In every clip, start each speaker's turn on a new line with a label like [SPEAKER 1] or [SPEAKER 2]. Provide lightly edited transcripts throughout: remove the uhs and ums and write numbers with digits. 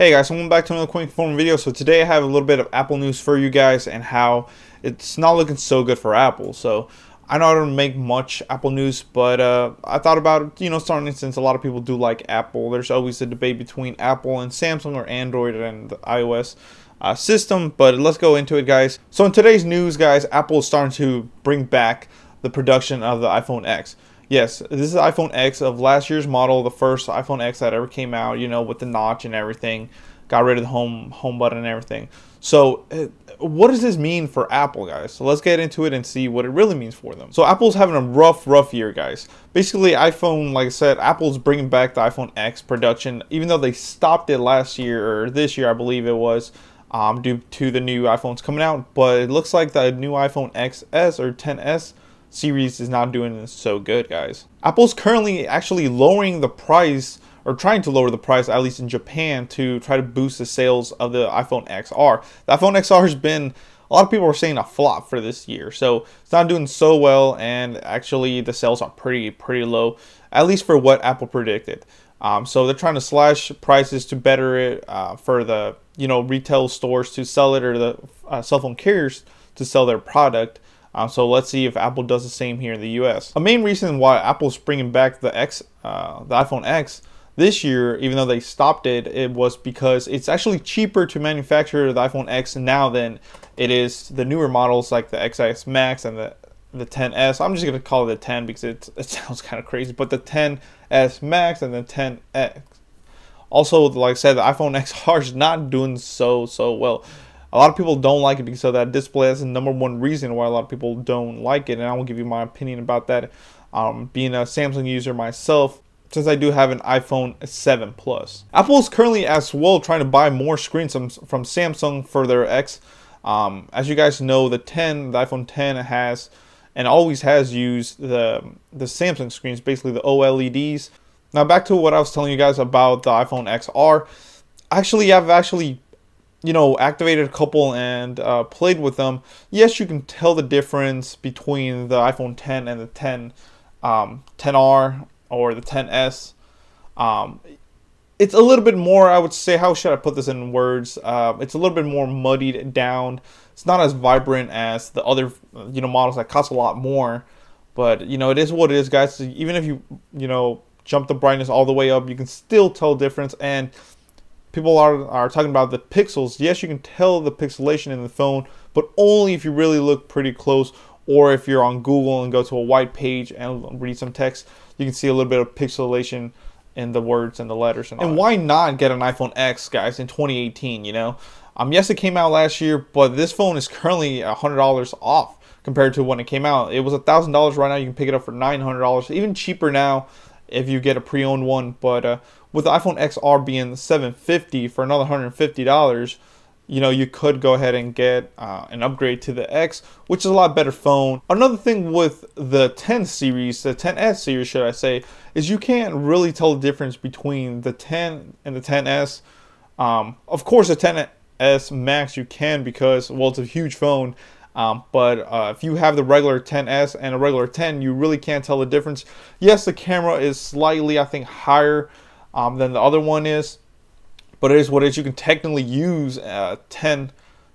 [SPEAKER 1] Hey guys, welcome back to another quick phone video. So today I have a little bit of Apple news for you guys and how it's not looking so good for Apple. So I know I don't make much Apple news, but I thought about it, starting since a lot of people do like Apple. There's always a debate between Apple and Samsung or Android and the iOS system, but let's go into it, guys. So in today's news, guys, Apple is starting to bring back the production of the iPhone X. Yes, this is the iPhone X of last year's model, the first iPhone X that ever came out, with the notch and everything. Got rid of the home button and everything. So what does this mean for Apple, guys? So let's get into it and see what it really means for them. So Apple's having a rough year, guys. Basically, iPhone, like I said, Apple's bringing back the iPhone X production, even though they stopped it last year, or this year, I believe it was, due to the new iPhones coming out. But it looks like the new iPhone XS or XS series is not doing so good, guys. Apple's currently actually lowering the price, or trying to lower the price, at least in Japan, to try to boost the sales of the iPhone XR. The iPhone XR has been, a lot of people are saying, a flop for this year. So it's not doing so well, and actually the sales are pretty low, at least for what Apple predicted. So they're trying to slash prices to better it for the retail stores to sell it, or the cell phone carriers to sell their product. So let's see if Apple does the same here in the US. A main reason why Apple's bringing back the iPhone X this year, even though they stopped it, it was because it's actually cheaper to manufacture the iPhone X now than it is the newer models like the XS Max and the XS. I'm just going to call it the 10 because it sounds kind of crazy, but the XS Max and the XS. Also, like I said, the iPhone XR is not doing so well. A lot of people don't like it because of that display. That's the #1 reason why a lot of people don't like it, and I will give you my opinion about that. Being a Samsung user myself, since I do have an iPhone 7 Plus. Apple is currently as well trying to buy more screens from Samsung for their X. As you guys know, the iPhone 10 has and always has used the Samsung screens, basically the OLEDs. Now back to what I was telling you guys about the iPhone XR. I've actually activated a couple and played with them. Yes, you can tell the difference between the iPhone 10 and the 10R or the XS. It's a little bit more, I would say, how should I put this in words? It's a little bit more muddied down. It's not as vibrant as the other models that cost a lot more. But it is what it is, guys. So even if you jump the brightness all the way up, you can still tell the difference. And people are talking about the pixels. Yes, you can tell the pixelation in the phone, but only if you really look pretty close, or if you're on Google and go to a white page and read some text, you can see a little bit of pixelation in the words and the letters. And why not get an iPhone X, guys, in 2018, Yes, it came out last year, but this phone is currently $100 off compared to when it came out. It was $1,000 right now. You can pick it up for $900, even cheaper now if you get a pre-owned one. But with the iPhone XR being $750 for another $150, you could go ahead and get an upgrade to the X, which is a lot better phone. Another thing with the 10 series, the XS series, should I say, is you can't really tell the difference between the 10 and the XS. Of course, the XS Max you can, because, well, it's a huge phone. But if you have the regular XS and a regular 10, you really can't tell the difference. Yes, the camera is slightly, I think, higher than the other one is, but it is what it is. You can technically use 10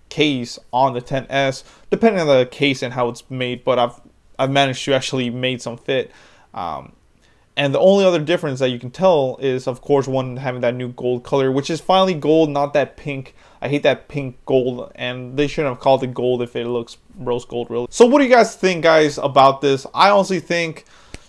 [SPEAKER 1] case on the XS, depending on the case and how it's made. But I've managed to actually make some fit. And the only other difference that you can tell is, of course, one having that new gold color, which is finally gold, not that pink. I hate that pink gold, and they shouldn't have called it gold if it looks rose gold, really. So what do you guys think, guys, about this? I honestly think,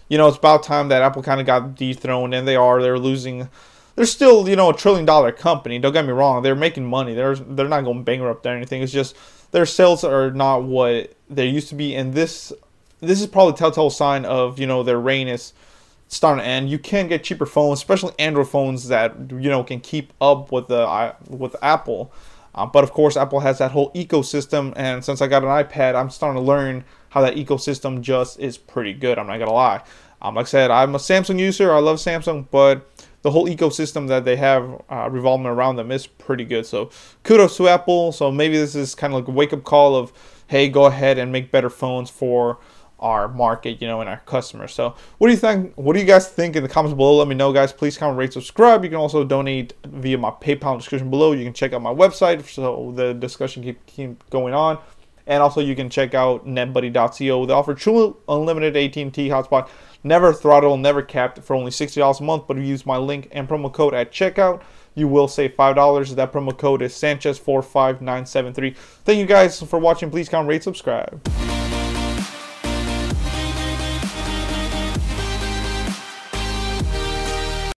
[SPEAKER 1] it's about time that Apple kind of got dethroned, and they're losing. They're still, a $1 trillion company. Don't get me wrong. They're making money. They're not going bankrupt or anything. It's just their sales are not what they used to be, and this is probably a telltale sign of, their reign is starting to end. You can get cheaper phones, especially Android phones that can keep up with Apple. But of course, Apple has that whole ecosystem, and since I got an iPad, I'm starting to learn how that ecosystem just is pretty good. I'm not gonna lie. Like I said, I'm a Samsung user. I love Samsung, but the whole ecosystem that they have revolving around them is pretty good. So kudos to Apple. So maybe this is kind of like a wake-up call of, hey, go ahead and make better phones for our market, you know, and our customers. So what do you think? What do you guys think in the comments below? Let me know, guys. Please comment, rate, subscribe. You can also donate via my PayPal description below. You can check out my website so the discussion keep going on. And also you can check out netbuddy.co. They offer true unlimited AT&T hotspot, never throttle, never capped, for only $60 a month. But if you use my link and promo code at checkout, you will save $5. That promo code is Sanchez45973. Thank you guys for watching. Please comment, rate, subscribe.